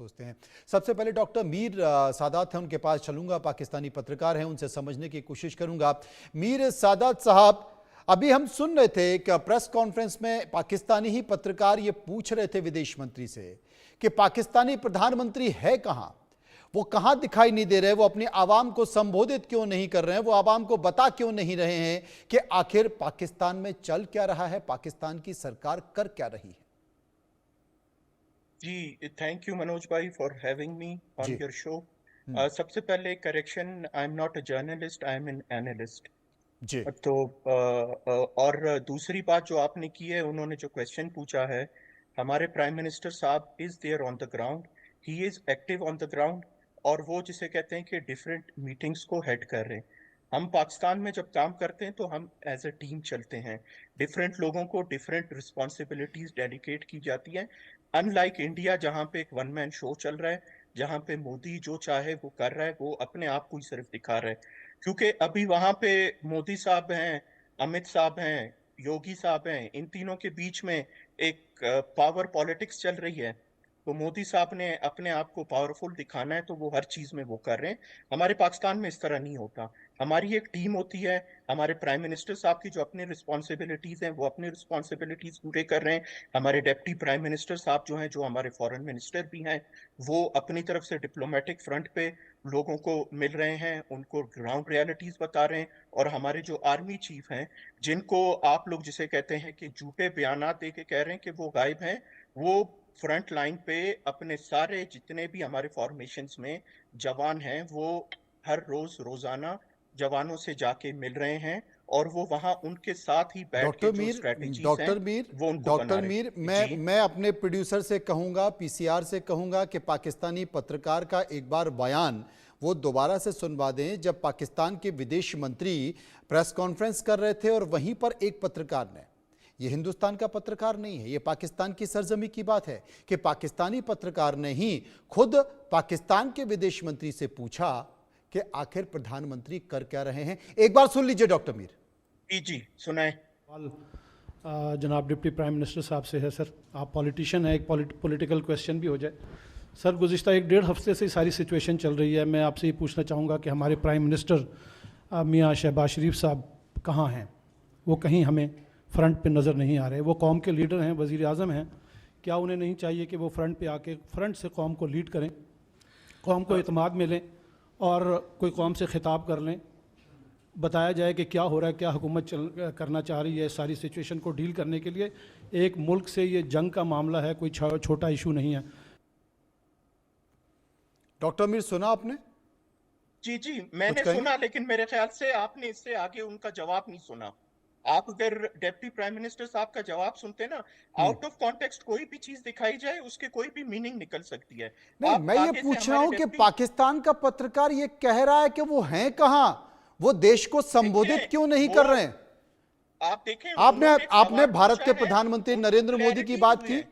सोचते हैं। सबसे पहले डॉक्टर मीर सादात हैं, उनके पास चलूंगा, पाकिस्तानी पत्रकार हैं, उनसे समझने की कोशिश करूंगा। मीर सादात साहब, अभी हम सुन रहे थे कि प्रेस कॉन्फ्रेंस में पाकिस्तानी ही पत्रकार ये पूछ रहे थे विदेश मंत्री से कि पाकिस्तानी प्रधानमंत्री है कहां, वो कहां दिखाई नहीं दे रहे, वो अपनी आवाम को संबोधित क्यों नहीं कर रहे हैं, वो आवाम को बता क्यों नहीं रहे हैं कि आखिर पाकिस्तान में चल क्या रहा है, पाकिस्तान की सरकार कर क्या रही है। जी, थैंक यू मनोज भाई फॉर हैविंग मी ऑन जी। Your show. सबसे पहले correction, I am not a journalist, I am an analyst. जी। तो और दूसरी बात जो आपने की है, उन्होंने जो क्वेश्चन पूछा है, हमारे प्राइम मिनिस्टर साहब is there on the ground, he is active on the ground, और वो जिसे कहते हैं कि डिफरेंट मीटिंग्स को हेड कर रहे हैं। हम पाकिस्तान में जब काम करते हैं तो हम एज अ टीम चलते हैं, डिफरेंट लोगों को डिफरेंट रिस्पॉन्सिबिलिटीज डेडिकेट की जाती हैं। अनलाइक इंडिया जहाँ पे एक वन मैन शो चल रहा है, जहाँ पे मोदी जो चाहे वो कर रहा है, वो अपने आप को ही सिर्फ दिखा रहा है। क्योंकि अभी वहां पे मोदी साहब हैं, अमित साहब हैं, योगी साहब हैं, इन तीनों के बीच में एक पावर पॉलिटिक्स चल रही है। तो मोदी साहब ने अपने आप को पावरफुल दिखाना है, तो वो हर चीज में वो कर रहे हैं। हमारे पाकिस्तान में इस तरह नहीं होता। हमारी एक टीम होती है, हमारे प्राइम मिनिस्टर साहब की जो अपनी रिस्पॉन्सिबिलिटीज हैं वो अपनी रिस्पॉन्सिबिलिटीज पूरे कर रहे हैं। हमारे डिप्टी प्राइम मिनिस्टर साहब जो हैं, जो हमारे फॉरेन मिनिस्टर भी हैं, वो अपनी तरफ से डिप्लोमेटिक फ्रंट पे लोगों को मिल रहे हैं, उनको ग्राउंड रियलिटीज बता रहे हैं। और हमारे जो आर्मी चीफ हैं, जिनको आप लोग जिसे कहते हैं कि झूठे बयानात दे के कह रहे हैं कि वो गायब हैं, वो फ्रंट लाइन पे अपने सारे जितने भी हमारे फॉर्मेशंस में जवान हैं, वो हर रोज रोजाना जवानों से जाके मिल रहे हैं, और वो वहां उनके साथ ही बैठ के डॉक्टर जो मीर स्ट्रेटजीज हैं डॉक्टर मीर वो उनको बना डॉक्टर मीर, रहे मैं जी। मैं अपने प्रोड्यूसर से कहूंगा, पीसीआर से कहूंगा कि पाकिस्तानी पत्रकार का एक बार बयान वो दोबारा से सुनवा दें, जब पाकिस्तान के विदेश मंत्री प्रेस कॉन्फ्रेंस कर रहे थे और वहीं पर एक पत्रकार ने, ये हिंदुस्तान का पत्रकार नहीं है, ये पाकिस्तान की सरजमी की बात है कि पाकिस्तानी पत्रकार ने ही खुद पाकिस्तान के विदेश मंत्री से पूछा कि आखिर प्रधानमंत्री कर क्या रहे हैं। एक बार सुन लीजिए डॉक्टर मीर। जी जी, सुनाए। सवाल जनाब डिप्टी प्राइम मिनिस्टर साहब से है। सर, आप पॉलिटिशियन हैं, एक पॉलिटिकल क्वेश्चन भी हो जाए। सर, गुज़िश्ता 1-1.5 हफ्ते से सारी सिचुएशन चल रही है। मैं आपसे ये पूछना चाहूँगा कि हमारे प्राइम मिनिस्टर मियाँ शहबाज शरीफ साहब कहाँ हैं? वो कहीं हमें फ्रंट पे नज़र नहीं आ रहे। वो कौम के लीडर हैं, वज़ीर आज़म हैं, क्या उन्हें नहीं चाहिए कि वो फ्रंट पे आके फ्रंट से कौम को लीड करें, कौम को इत्मीनान में लें और कोई कौम से खिताब कर लें, बताया जाए कि क्या हो रहा है, क्या हुकूमत करना चाह रही है सारी सिचुएशन को डील करने के लिए। एक मुल्क से ये जंग का मामला है, कोई छोटा इशू नहीं है। डॉक्टर मीर, सुना आपने? जी जी, कुछ मैंने कहेंगे? सुना, लेकिन मेरे ख्याल से आपने इससे आगे उनका जवाब नहीं सुना। आप अगर डिप्टी प्राइम मिनिस्टर साहब का जवाब सुनते ना, हम्म। आउट ऑफ कॉन्टेक्स्ट कोई भी चीज दिखाई जाए, उसके कोई भी मीनिंग निकल सकती है। नहीं, आप मैं ये आगे से पूछ रहा हमारे हूं कि डिप्टी, पाकिस्तान का पत्रकार ये कह रहा है कि वो हैं कहां, वो देश को संबोधित देखिए क्यों नहीं वो, कर रहे हैं। आप देखें आपने उन्होंने एक आपने सवाल भारत के पूछा है, प्रधानमंत्री उनको नरेंद्र मोदी की क्लैरिटी बात हुई की। है।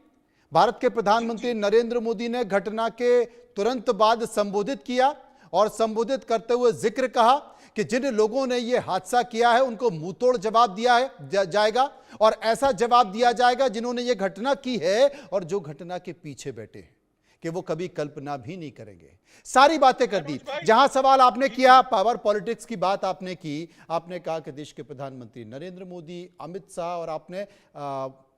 भारत के जी प्रधानमंत्री जी नरेंद्र मोदी ने घटना के तुरंत बाद संबोधित किया और संबोधित करते हुए जिक्र कहा कि जिन लोगों ने यह हादसा किया है उनको मुंहतोड़ जवाब दिया है जाएगा, और ऐसा जवाब दिया जाएगा जिन्होंने यह घटना की है और जो घटना के पीछे बैठे हैं कि वो कभी कल्पना भी नहीं करेंगे। सारी बातें कर दी। मनोज भाई। जहां सवाल आपने जी किया, जी पावर पॉलिटिक्स की बात आपने की, आपने कहा कि देश के प्रधानमंत्री नरेंद्र मोदी, अमित शाह, और आपने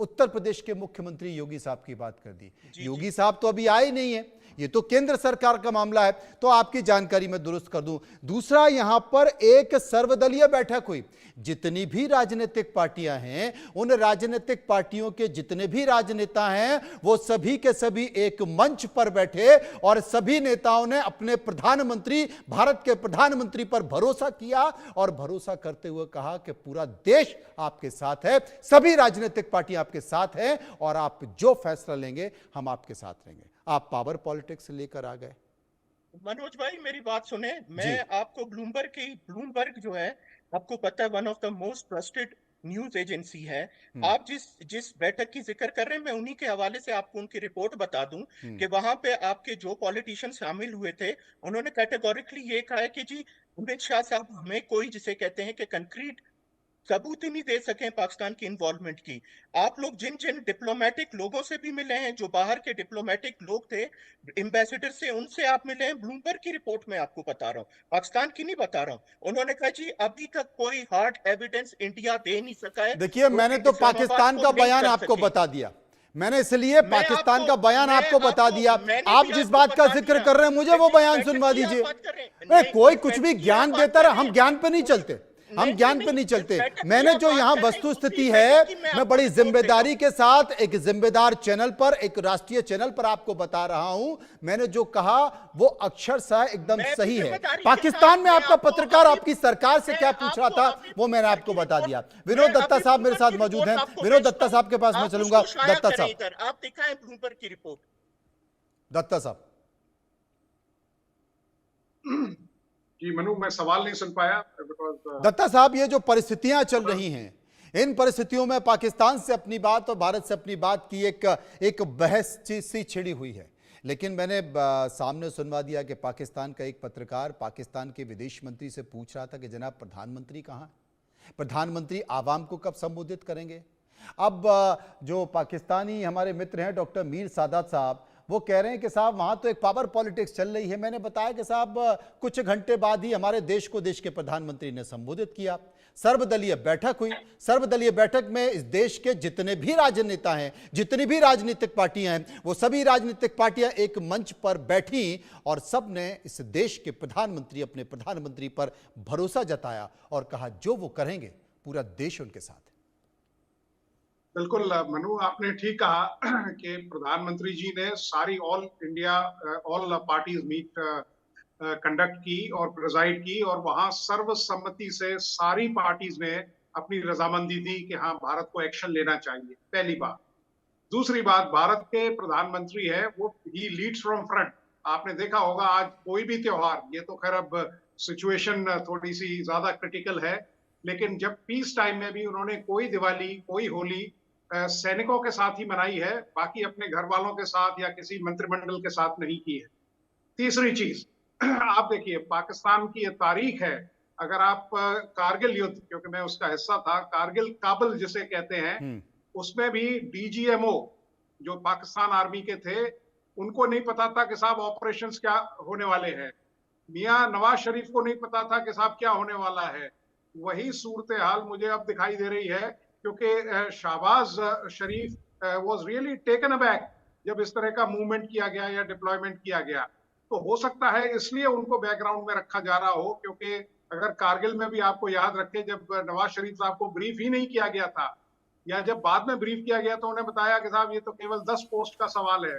उत्तर प्रदेश के मुख्यमंत्री योगी साहब की बात कर दी। जी जी। योगी साहब तो अभी आए ही नहीं है, ये तो केंद्र सरकार का मामला है, तो आपकी जानकारी मैं दुरुस्त कर दूं। दूसरा, यहां पर एक सर्वदलीय बैठक हुई। जितनी भी राजनीतिक पार्टियां हैं, उन राजनीतिक पार्टियों के जितने भी राजनेता हैं, वो सभी के सभी एक मंच पर बैठे और सभी नेताओं ने अपने प्रधानमंत्री, भारत के प्रधानमंत्री पर भरोसा किया और भरोसा करते हुए कहा कि पूरा देश आपके साथ है, सभी राजनीतिक पार्टियां आपके साथ हैं और आप जो फैसला लेंगे हम आपके साथ रहेंगे। आप पावर पॉलिटिक्स लेकर आ गए। मनोज भाई, मेरी बात सुने। मैं जी। आपको ब्लूमबर्ग जो है, आपको पता है one of the most trusted news agency है। हम्म। आप जिस जिस बैठक की जिक्र कर रहे हैं, मैं उन्हीं के हवाले से आपको उनकी रिपोर्ट बता दूं हम्म। कि वहां पे आपके जो पॉलिटिशियन शामिल हुए थे, उन्होंने कैटेगोरिकली ये कहा है कि जी, अमित शाह साहब हमें कोई जिसे कहते हैं कि कंक्रीट सबूत ही नहीं दे सके पाकिस्तान की इन्वॉल्वमेंट की। आप लोग जिन जिन डिप्लोमेटिक लोगों से भी मिले हैं, जो बाहर के डिप्लोमेटिक लोग थे, एम्बेसडर से, उनसे आप मिले हैं, ब्लूमबर्ग की रिपोर्ट में आपको बता रहा हूँ, पाकिस्तान की नहीं बता रहा हूँ। उन्होंने कहा जी अभी तक कोई हार्ड एविडेंस इंडिया दे नहीं सका है, देखिए, जो मैंने कि तो इस्लामाबाद पाकिस्तान को का लिंक बयान कर आपको सके। बता दिया, मैंने इसलिए मैं पाकिस्तान का बयान मैं आपको बता दिया। मैंने आप भी जिस आपको बात का बता जिक्र दिया। कर रहे हैं, मुझे वो लेकिन बयान पैटर्न सुनवा की आप दीजिए। बात कर रहे हैं। कोई नहीं, कुछ भी पैटर्न की ज्ञान आप बात देता कर रहे, रहे हम हैं। ज्ञान पे नहीं उस चलते, हम नहीं ज्ञान नहीं पे नहीं नहीं, चलते। पैटर्न की मैंने आप जो बात यहां कर रहे हैं, वस्तु उसी स्थिति पैटर्न है, की मैं मैं आपको बड़ी रिपोर्ट दे रहा जिम्मेदारी हूं। के साथ एक जिम्मेदार चैनल पर, एक राष्ट्रीय चैनल पर आपको बता रहा हूं। मैंने जो कहा वो अक्षरशः एकदम मैं भी सही है। जिम्मेदारी के पाकिस्तान साथ में मैं आपका आपको पत्रकार अभी आपकी सरकार से मैं क्या पूछ रहा आपको था, अभी वो मैंने ब्लूमबर्ग आपको की बता रिपोर्ट दिया। मैं विनोद दत्ता अभी साहब मेरे ब्लूमबर्ग साथ की मौजूद रिपोर्ट हैं। आपको विनोद भेजता दत्ता हूं, साहब के पास मैं आप चलूंगा। उसको शाया दत्ता करें साहब, इधर, आप दिखाएं ब्लूमबर्ग की रिपोर्ट। दत्ता साहब। जी मनु, मैं सवाल नहीं सुन पाया बिकॉज दत्ता साहब, ये जो परिस्थितियां चल रही हैं, इन परिस्थितियों में पाकिस्तान से अपनी बात और भारत से अपनी बात की एक बहस सी छिड़ी हुई है। लेकिन मैंने सामने सुनवा दिया कि पाकिस्तान का एक पत्रकार पाकिस्तान के विदेश मंत्री से पूछ रहा था कि जनाब प्रधानमंत्री कहाँ हैं? प्रधानमंत्री आवाम को कब संबोधित करेंगे? अब जो पाकिस्तानी हमारे मित्र हैं डॉक्टर मीर सादात साहब, वो कह रहे हैं कि साहब वहाँ तो एक पावर पॉलिटिक्स चल रही है। मैंने बताया कि साहब कुछ घंटे बाद ही हमारे देश को देश के प्रधानमंत्री ने संबोधित किया, सर्वदलीय बैठक हुई। सर्वदलीय बैठक में इस देश के जितने भी राजनेता हैं, जितनी भी राजनीतिक पार्टियां हैं, वो सभी राजनीतिक पार्टियां एक मंच पर बैठी और सब ने इस देश के प्रधानमंत्री, अपने प्रधानमंत्री पर भरोसा जताया और कहा जो वो करेंगे पूरा देश उनके साथ है। बिल्कुल मनु, आपने ठीक कहा कि प्रधानमंत्री जी ने सारी all India all parties meet conduct की और प्रिजाइड की, और वहां सर्वसम्मति से सारी पार्टीज ने अपनी रजामंदी दी कि हाँ भारत को एक्शन लेना चाहिए, पहली बात। दूसरी बात, भारत के प्रधानमंत्री है वो ही लीड्स फ्रॉम फ्रंट। आपने देखा होगा आज कोई भी त्योहार, ये तो खैर अब सिचुएशन थोड़ी सी ज्यादा क्रिटिकल है, लेकिन जब पीस टाइम में भी उन्होंने कोई दिवाली, कोई होली सैनिकों के साथ ही मनाई है, बाकी अपने घर वालों के साथ या किसी मंत्रिमंडल के साथ नहीं की है। तीसरी चीज, आप देखिए पाकिस्तान की ये तारीख है, अगर आप कारगिल युद्ध, क्योंकि मैं उसका हिस्सा था, कारगिल काबल जिसे कहते हैं, उसमें भी डीजीएमओ जो पाकिस्तान आर्मी के थे, उनको नहीं पता था कि साहब ऑपरेशंस क्या होने वाले हैं। मियां नवाज शरीफ को नहीं पता था कि साहब क्या होने वाला है। वही सूरत हाल मुझे अब दिखाई दे रही है, क्योंकि शहबाज शरीफ वाज रियली टेकन अबैक जब इस तरह का मूवमेंट किया गया या डिप्लॉयमेंट किया गया। तो हो सकता है इसलिए उनको बैकग्राउंड में रखा जा रहा हो, क्योंकि अगर कारगिल में भी आपको याद रखें, जब नवाज शरीफ साहब को ब्रीफ ही नहीं किया गया था, या जब बाद में ब्रीफ किया गया तो उन्हें बताया कि साहब ये तो केवल 10 पोस्ट का सवाल है,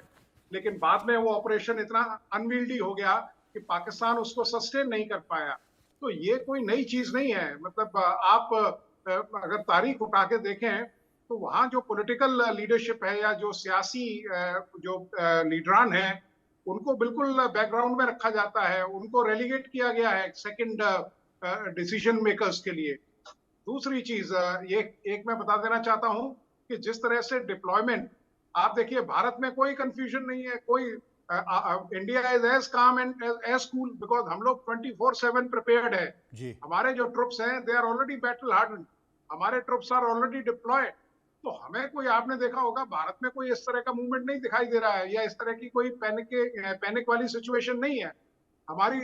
लेकिन बाद में वो ऑपरेशन इतना अनविल्डी हो गया कि पाकिस्तान उसको सस्टेन नहीं कर पाया। तो ये कोई नई चीज नहीं है। मतलब आप अगर तारीख उठा के देखें तो वहां जो पॉलिटिकल लीडरशिप है या जो सियासी जो लीडरान है, उनको बिल्कुल बैकग्राउंड में रखा जाता है, उनको रेलीगेट किया गया है सेकंड डिसीजन मेकर्स के लिए। दूसरी चीज ये एक मैं बता देना चाहता हूं कि जिस तरह से डिप्लॉयमेंट, आप देखिए भारत में कोई कंफ्यूजन नहीं है, कोई इंडिया इज एज काम एंड एज कूल, बिकॉज हम लोग 24/7 प्रिपेयर्ड है जी। हमारे जो ट्रुप्स हैं they are already battle hardened, हमारे ट्रुप्स आर ऑलरेडी डिप्लॉयड। तो हमें कोई, आपने देखा होगा भारत में कोई इस तरह का मूवमेंट नहीं दिखाई दे रहा है, या इस तरह की कोई पैनिक वाली सिचुएशन नहीं है। हमारी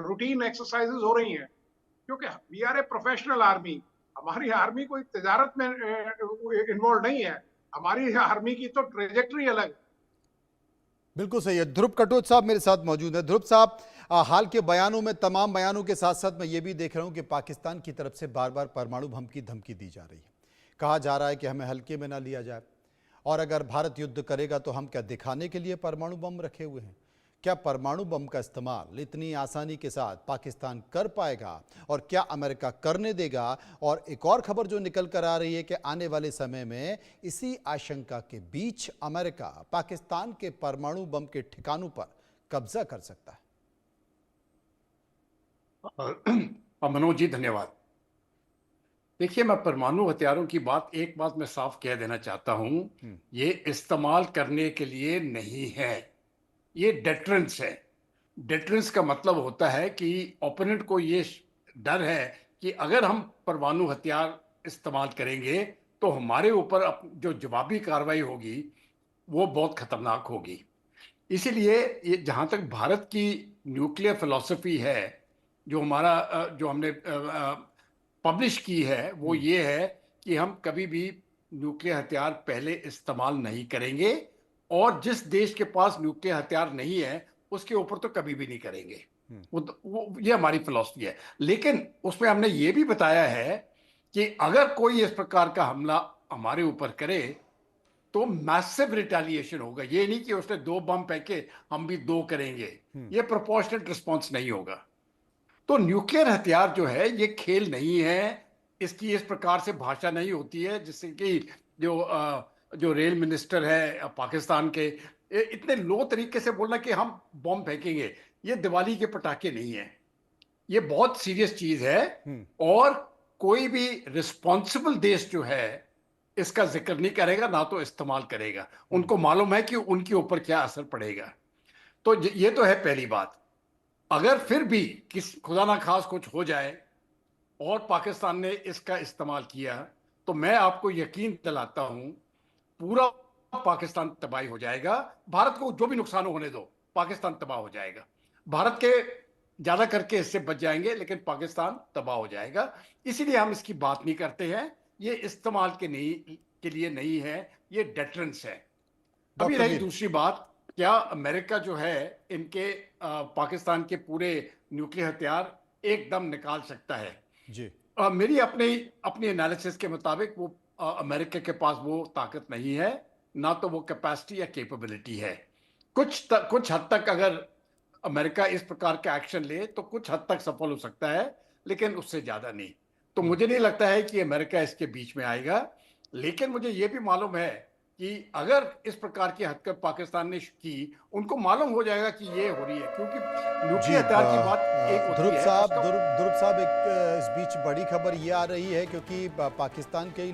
रूटीन एक्सरसाइजेज हो रही हैं, क्योंकि we are a professional army. हमारी आर्मी कोई तिजारत में इन्वॉल्व नहीं है, हमारी आर्मी की तो ट्रेजेक्टरी अलग है। बिल्कुल सही है। ध्रुव कटोच साहब मेरे साथ मौजूद है। ध्रुव साहब, हाल के बयानों में, तमाम बयानों के साथ साथ मैं ये भी देख रहा हूं कि पाकिस्तान की तरफ से बार बार परमाणु बम की धमकी दी जा रही है। कहा जा रहा है कि हमें हल्के में ना लिया जाए, और अगर भारत युद्ध करेगा तो हम क्या दिखाने के लिए परमाणु बम रखे हुए हैं? क्या परमाणु बम का इस्तेमाल इतनी आसानी के साथ पाकिस्तान कर पाएगा, और क्या अमेरिका करने देगा? और एक और खबर जो निकल कर आ रही है कि आने वाले समय में इसी आशंका के बीच अमेरिका पाकिस्तान के परमाणु बम के ठिकानों पर कब्जा कर सकता है। मनोज जी धन्यवाद। देखिए, मैं परमाणु हथियारों की एक बात मैं साफ कह देना चाहता हूं, ये इस्तेमाल करने के लिए नहीं है, ये डेटरेंस है। डेटरेंस का मतलब होता है कि ओपोनेंट को ये डर है कि अगर हम परमाणु हथियार इस्तेमाल करेंगे तो हमारे ऊपर जो जवाबी कार्रवाई होगी वो बहुत खतरनाक होगी। इसीलिए ये जहाँ तक भारत की न्यूक्लियर फिलॉसफी है, जो हमने पब्लिश की है, वो ये है कि हम कभी भी न्यूक्लियर हथियार पहले इस्तेमाल नहीं करेंगे, और जिस देश के पास न्यूक्लियर हथियार नहीं है उसके ऊपर तो कभी भी नहीं करेंगे। ये हमारी फिलॉसफी है। लेकिन उसमें हमने ये भी बताया है कि अगर कोई इस प्रकार का हमला हमारे ऊपर करे तो मैसिव रिटेलिएशन होगा। ये नहीं कि उसने 2 बम फेंके हम भी 2 करेंगे, ये प्रोपोर्शनेट रिस्पॉन्स नहीं होगा। तो न्यूक्लियर हथियार जो है ये खेल नहीं है, इसकी इस प्रकार से भाषा नहीं होती है जिससे कि जो रेल मिनिस्टर है पाकिस्तान के, इतने लो तरीके से बोलना कि हम बम फेंकेंगे, ये दिवाली के पटाखे नहीं है, ये बहुत सीरियस चीज है। और कोई भी रिस्पॉन्सिबल देश जो है इसका जिक्र नहीं करेगा, ना तो इस्तेमाल करेगा। उनको मालूम है कि उनके ऊपर क्या असर पड़ेगा। तो ये तो है पहली बात। अगर फिर भी खुदा ना खास कुछ हो जाए और पाकिस्तान ने इसका इस्तेमाल किया तो मैं आपको यकीन दिलाता हूं पूरा पाकिस्तान तबाही हो जाएगा। भारत को जो भी नुकसान होने दो, पाकिस्तान तबाह हो जाएगा। भारत के ज्यादा करके इससे बच जाएंगे लेकिन पाकिस्तान तबाह हो जाएगा। इसीलिए हम इसकी बात नहीं करते हैं। ये इस्तेमाल के लिए नहीं है, ये डेटरेंस है। अभी रही दूसरी बात, क्या अमेरिका जो है इनके पाकिस्तान के पूरे न्यूक्लियर हथियार एकदम निकाल सकता है? जी। मेरी अपनी एनालिसिस के मुताबिक वो अमेरिका के पास वो ताकत नहीं है, ना तो वो कैपेसिटी या कैपेबिलिटी है। कुछ हद तक अगर अमेरिका इस प्रकार का एक्शन ले तो कुछ हद तक सफल हो सकता है, लेकिन उससे ज्यादा नहीं। तो मुझे नहीं लगता है कि अमेरिका इसके बीच में आएगा। लेकिन मुझे ये भी मालूम है कि अगर इस प्रकार की हरकत पाकिस्तान ने की, उनको मालूम हो जाएगा कि ये हो रही है, क्योंकि न्यूक्लियर हथियार की बात एक होती ध्रुव है। साहब, इस बीच बड़ी खबर ये आ रही है क्योंकि पाकिस्तान के ही